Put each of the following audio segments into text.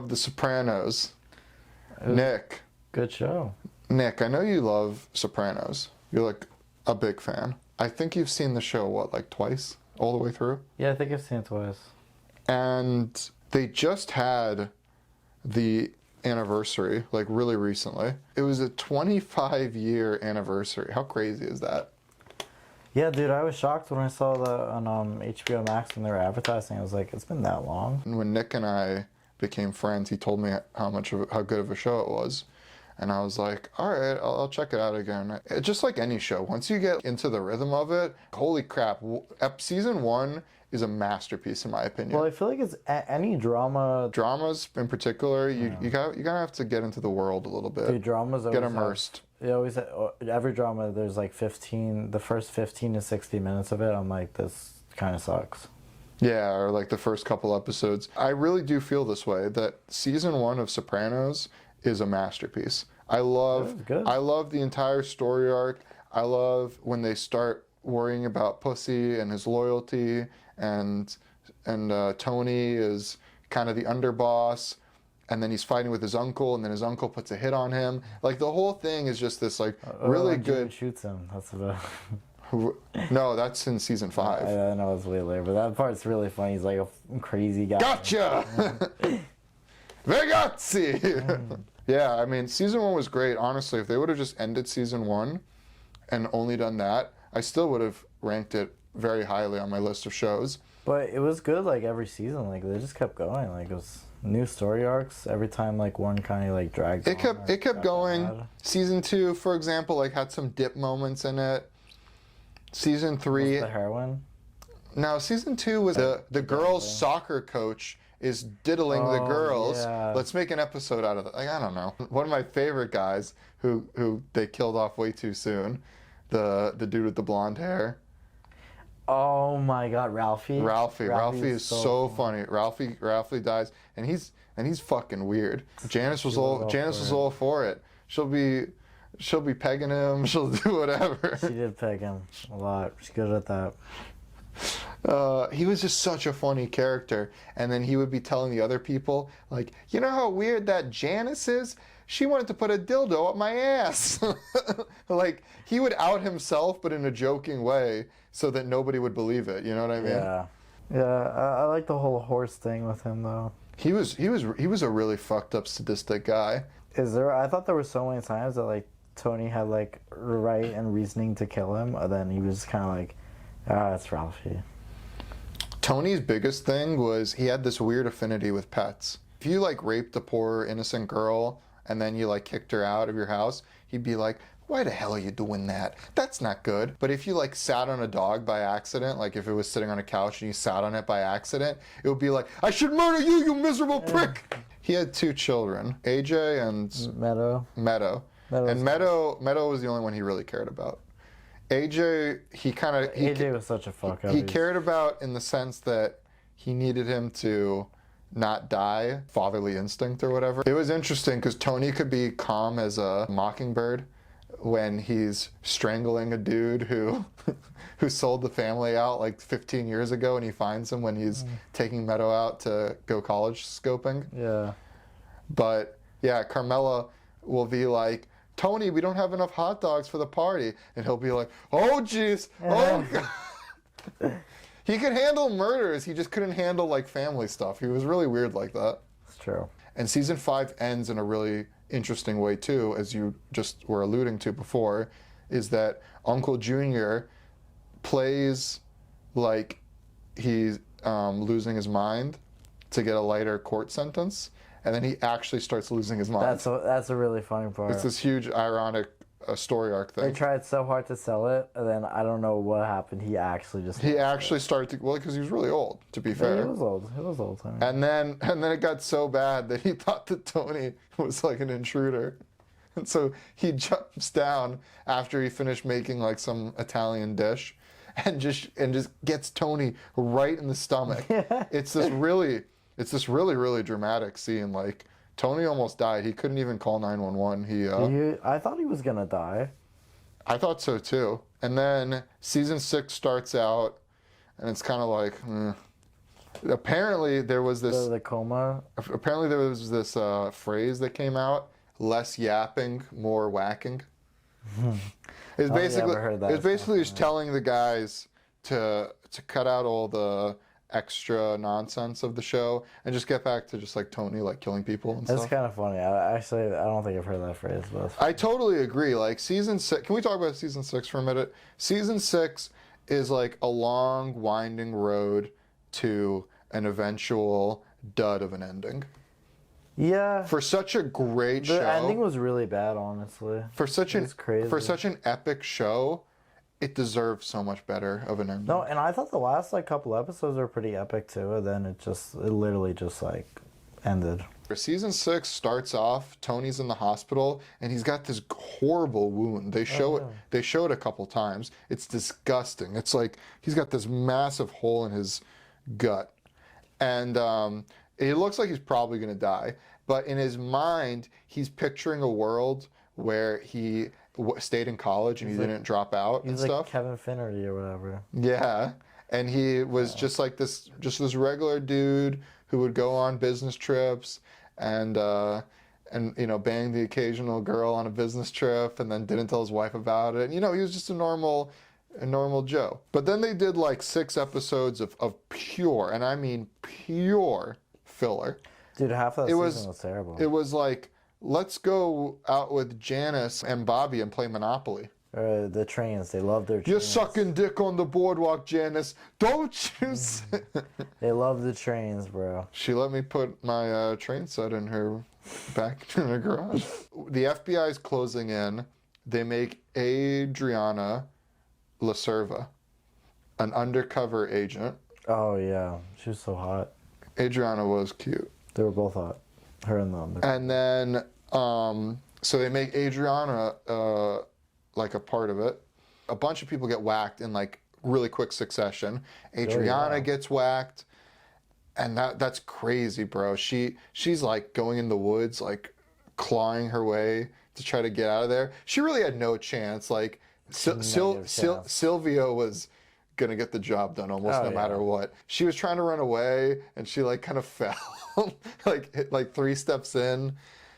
of The Sopranos. Nick. Good show. Nick, I know you love Sopranos. You're like a big fan. I think you've seen the show, what, like twice? All the way through? Yeah, I think I've seen it twice. And they just had the anniversary, like really recently. It was a 25-year anniversary. How crazy is that? Yeah, dude, I was shocked when I saw that on HBO Max when they were advertising. I was like, it's been that long. And when Nick and I became friends, he told me how good of a show it was. And I was like, all right, I'll check it out again. It's just like any show. Once you get into the rhythm of it, holy crap. Season 1 is a masterpiece in my opinion. Well, I feel like it's any drama. Dramas in particular, you gotta have to get into the world a little bit. Dude, dramas get immersed. Every drama, there's like the first 15 to 60 minutes of it, I'm like, this kind of sucks. Yeah, or like the first couple episodes. I really do feel this way, that season 1 of Sopranos is a masterpiece. I love the entire story arc. I love when they start worrying about Pussy and his loyalty, and Tony is kind of the underboss, and then he's fighting with his uncle, and then his uncle puts a hit on him. Like the whole thing is just this like really good. Jimmy shoots him. That's about. No, that's in season 5. I know it's way later, but that part's really funny. He's like a crazy guy. Gotcha! Ragazzi! Yeah, I mean, season 1 was great. Honestly, if they would have just ended season 1 and only done that, I still would have ranked it very highly on my list of shows. But it was good, like, every season. Like, they just kept going. Like, it was new story arcs every time, like, one kind of, like, dragged on. It kept going. Bad. Season 2, for example, like, had some dip moments in it. Season 3... Was the heroine? No, season 2 was the girls' soccer coach is diddling the girls. Yeah. Let's make an episode out of it. Like, I don't know. One of my favorite guys who they killed off way too soon, the dude with the blonde hair. Oh my God, Ralphie. Ralphie is so funny. Ralphie dies, and he's fucking weird. Janice was all for it. She'll be pegging him. She'll do whatever. She did peg him a lot. She's good at that. He was just such a funny character, and then he would be telling the other people, like, you know how weird that Janice is? She wanted to put a dildo up my ass. Like, he would out himself, but in a joking way, so that nobody would believe it. You know what I mean? Yeah. I like the whole horse thing with him though. He was a really fucked up, sadistic guy. I thought there were so many times that like Tony had like right and reasoning to kill him, and then he was kind of like, it's Ralphie. Tony's biggest thing was he had this weird affinity with pets. If you like raped a poor innocent girl and then you like kicked her out of your house, he'd be like, why the hell are you doing that? That's not good. But if you like sat on a dog by accident, like if it was sitting on a couch and you sat on it by accident, it would be like, I should murder you, you miserable prick. He had 2 children, AJ and Meadow. And Meadow was the only one he really cared about. AJ, AJ was such a fuck up. He cared about in the sense that he needed him to not die, fatherly instinct or whatever. It was interesting because Tony could be calm as a mockingbird when he's strangling a dude who sold the family out like 15 years ago, and he finds him when he's taking Meadow out to go college scoping. Yeah. But yeah, Carmela will be like, Tony, we don't have enough hot dogs for the party. And he'll be like, oh, jeez. Oh, God. He could handle murders. He just couldn't handle, like, family stuff. He was really weird like that. It's true. And season 5 ends in a really interesting way, too, as you just were alluding to before, is that Uncle Junior plays like he's losing his mind to get a lighter court sentence. And then he actually starts losing his mind. That's a really funny part. It's this huge, ironic story arc thing. They tried so hard to sell it, and then I don't know what happened. He actually started to, well, because he was really old, to be fair. Yeah, he was old. He was old. I mean. And then it got so bad that he thought that Tony was like an intruder. And so he jumps down after he finished making like some Italian dish and just gets Tony right in the stomach. It's this really really dramatic scene. Like, Tony almost died. He couldn't even call 911. I thought he was gonna die. I thought so too. And then season 6 starts out, and it's kind of like, Apparently there was this. The coma. Apparently there was this phrase that came out: less yapping, more whacking. It's basically just telling the guys to cut out all the extra nonsense of the show and just get back to just like Tony like killing people and That's stuff. kind of funny. I don't think I've heard that phrase, but I totally agree. Like season 6, can we talk about season 6 for a minute? Season 6 is like a long winding road to an eventual dud of an ending. yeah, For such a great show. the ending was really bad, honestly. For such crazy. For such an epic show, it deserves so much better of an ending. No, and I thought the last like couple episodes were pretty epic too, and then it literally just like ended. Season 6 starts off, Tony's in the hospital and he's got this horrible wound. They show it a couple times. It's disgusting. It's like he's got this massive hole in his gut. And it looks like he's probably going to die. But in his mind, he's picturing a world where he stayed in college and he didn't drop out and He's like stuff. Kevin Finnerty or whatever. Yeah, and he was just this regular dude who would go on business trips and you know, bang the occasional girl on a business trip, and then didn't tell his wife about it. You know, he was just a normal Joe. But then they did like 6 episodes of pure, and I mean pure filler. Dude, half of that season was terrible. It was like, let's go out with Janice and Bobby and play Monopoly. The trains, they love their trains. You're sucking dick on the boardwalk, Janice. Don't you? They love the trains, bro. She let me put my train set in her back in her garage. The FBI is closing in. They make Adriana LaServa an undercover agent. Oh yeah, she was so hot. Adriana was cute. They were both hot. Her and them. And then, so they make Adriana like a part of it. A bunch of people get whacked in like really quick succession. Adriana gets whacked, and that's crazy, bro. She's like going in the woods, like clawing her way to try to get out of there. She really had no chance. Like Silvio was gonna get the job done almost no matter what. She was trying to run away and she like kind of fell like 3 steps in.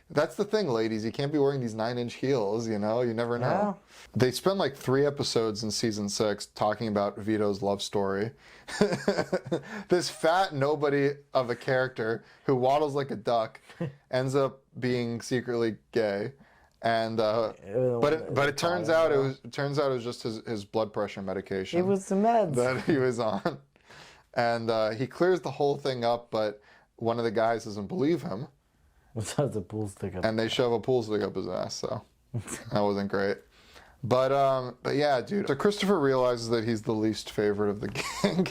That's the thing, ladies. You can't be wearing these 9-inch heels, you know? You never know. Yeah. They spend like 3 episodes in season 6 talking about Vito's love story. This fat nobody of a character who waddles like a duck ends up being secretly gay. And but it turns out it was just his blood pressure medication. It was the meds that he was on, and he clears the whole thing up. But one of the guys doesn't believe him. Besides a pool stick up. And they shove a pool stick up his ass. So that wasn't great. But yeah, dude. So Christopher realizes that he's the least favorite of the gang,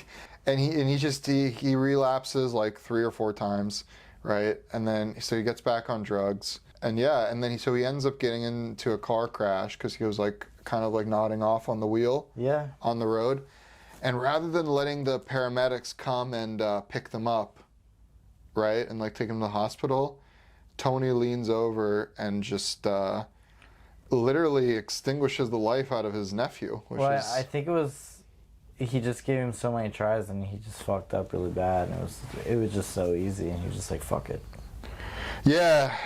and he relapses like 3 or 4 times, right? And then so he gets back on drugs. And yeah, and then he ends up getting into a car crash because he was like kind of like nodding off on the wheel on the road. And rather than letting the paramedics come and pick them up, right, and like take him to the hospital, Tony leans over and just literally extinguishes the life out of his nephew. I think it was he just gave him so many tries and he just fucked up really bad, and it was just so easy, and he was just like, fuck it. Yeah.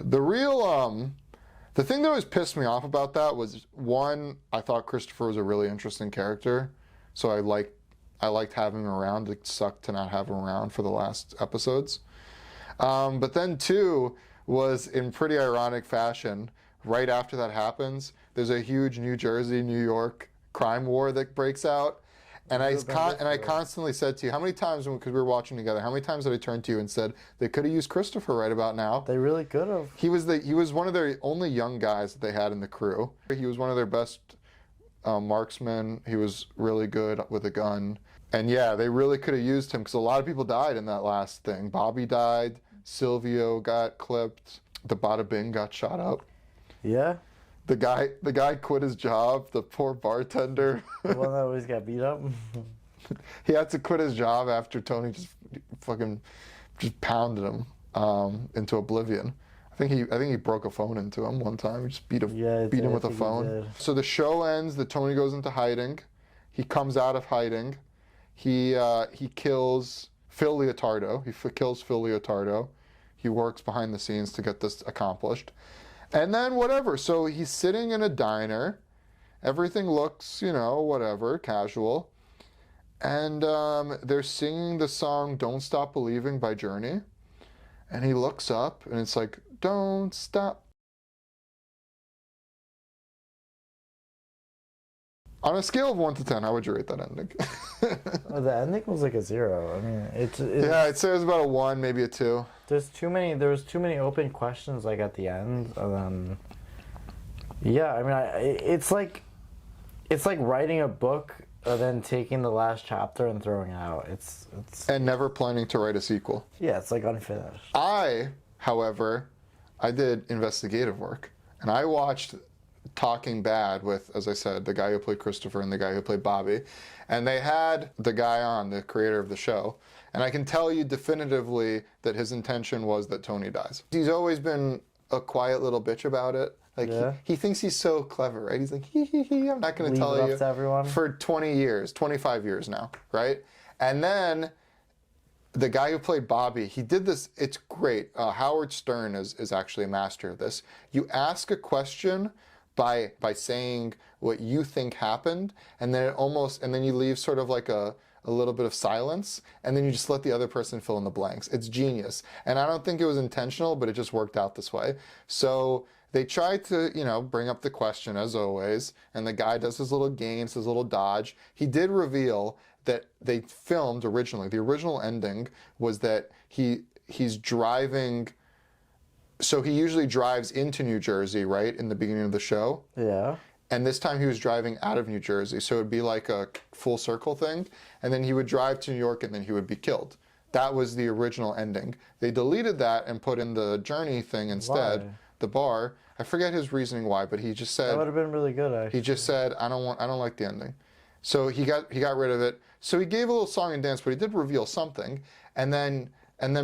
The thing that always pissed me off about that was, one, I thought Christopher was a really interesting character, so I liked having him around. It sucked to not have him around for the last episodes. But then 2 was, in pretty ironic fashion, right after that happens, there's a huge New Jersey, New York crime war that breaks out. And I constantly said to you, how many times, because we were watching together, how many times did I turn to you and said, they could have used Christopher right about now? They really could have. He was one of their only young guys that they had in the crew. He was one of their best marksmen. He was really good with a gun. And yeah, they really could have used him because a lot of people died in that last thing. Bobby died. Silvio got clipped. The Bada Bing got shot up. Yeah. The guy quit his job. The poor bartender. The one that always got beat up. He had to quit his job after Tony just pounded him into oblivion. I think he broke a phone into him one time. He just beat him with a phone. So the show ends that Tony goes into hiding. He comes out of hiding. He kills Phil Leotardo. He kills Phil Leotardo. He works behind the scenes to get this accomplished. And then whatever. So he's sitting in a diner. Everything looks, whatever, casual. And they're singing the song Don't Stop Believing by Journey. And he looks up and it's like, don't stop. On a scale of 1 to 10, how would you rate that ending? The ending was like a 0. I mean, it's yeah, I'd say it was about a 1, maybe a 2. There was too many open questions like at the end, and then yeah, I mean, it's like writing a book and then taking the last chapter and throwing it out. It's and never planning to write a sequel. Yeah, it's like unfinished. However, I did investigative work, and I watched Talking Bad with, as I said, the guy who played Christopher and the guy who played Bobby. And they had the guy on, the creator of the show. And I can tell you definitively that his intention was that Tony dies. He's always been a quiet little bitch about it. Like, yeah. he thinks he's so clever, right? He's like, I'm not going to tell you. To everyone. For 20 years, 25 years now, right? And then the guy who played Bobby, he did this, it's great. Howard Stern is actually a master of this. You ask a question by saying what you think happened, and then you leave sort of like a little bit of silence, and then you just let the other person fill in the blanks. It's genius. And I don't think it was intentional, but it just worked out this way. So they tried to, bring up the question as always, and the guy does his little games, his little dodge. He did reveal that they filmed originally, the original ending was that he's driving. So he usually drives into New Jersey, right, in the beginning of the show. Yeah. And this time he was driving out of New Jersey, so it would be like a full circle thing. And then he would drive to New York, and then he would be killed. That was the original ending. They deleted that and put in the Journey thing instead, Why? The bar. I forget his reasoning why, but he just said that would have been really good. Actually, he just said, I don't like the ending. So he got rid of it. So he gave a little song and dance, but he did reveal something, and then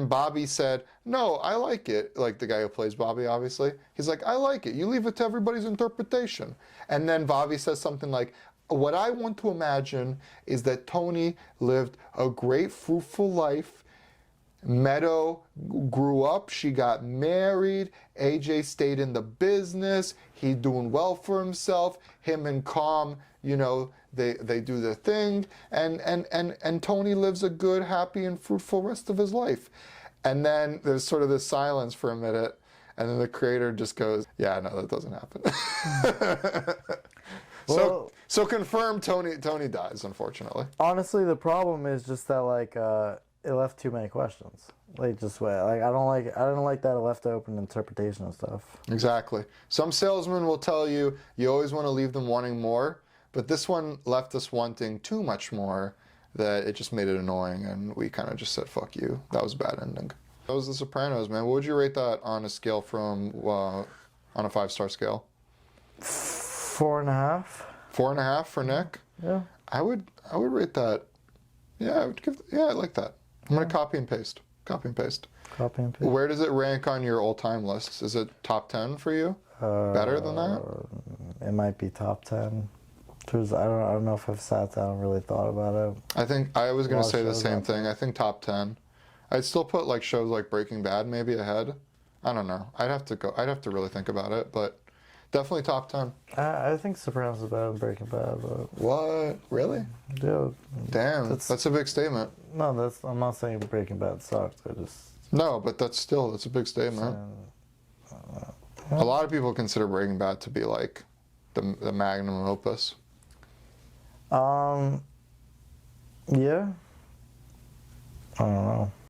Bobby said, no, I like it. Like the guy who plays Bobby, obviously. He's like, I like it. You leave it to everybody's interpretation. And then Bobby says something like, what I want to imagine is that Tony lived a great, fruitful life. Meadow grew up. She got married. AJ stayed in the business. He's doing well for himself. Him and Calm, they do their thing, and Tony lives a good, happy, and fruitful rest of his life. And then there's sort of this silence for a minute, and then the creator just goes, yeah, no, that doesn't happen. Well, so confirmed Tony dies, unfortunately. Honestly, the problem is just that it left too many questions. I don't like that it left open interpretation and stuff. Exactly. Some salesmen will tell you always want to leave them wanting more. But this one left us wanting too much more, that it just made it annoying, and we kind of just said, fuck you. That was a bad ending. That was The Sopranos, man. What would you rate that on a scale on a 5-star scale? 4.5. 4.5 for Nick? Yeah. I would rate that. Yeah, I like that. I'm going to copy and paste. Copy and paste. Where does it rank on your all-time lists? Is it top 10 for you? Better than that? It might be top 10. I don't know if I've sat down and really thought about it. I think I was going to say the same thing. I think top 10. I'd still put like shows like Breaking Bad maybe ahead. I don't know. I'd have to really think about it, but definitely top 10. I think Sopranos is better than Breaking Bad, but... What? Really? Yeah. Damn, that's a big statement. No, I'm not saying Breaking Bad sucked. No, but that's a big statement. A lot of people consider Breaking Bad to be like the magnum opus. Yeah. I don't know.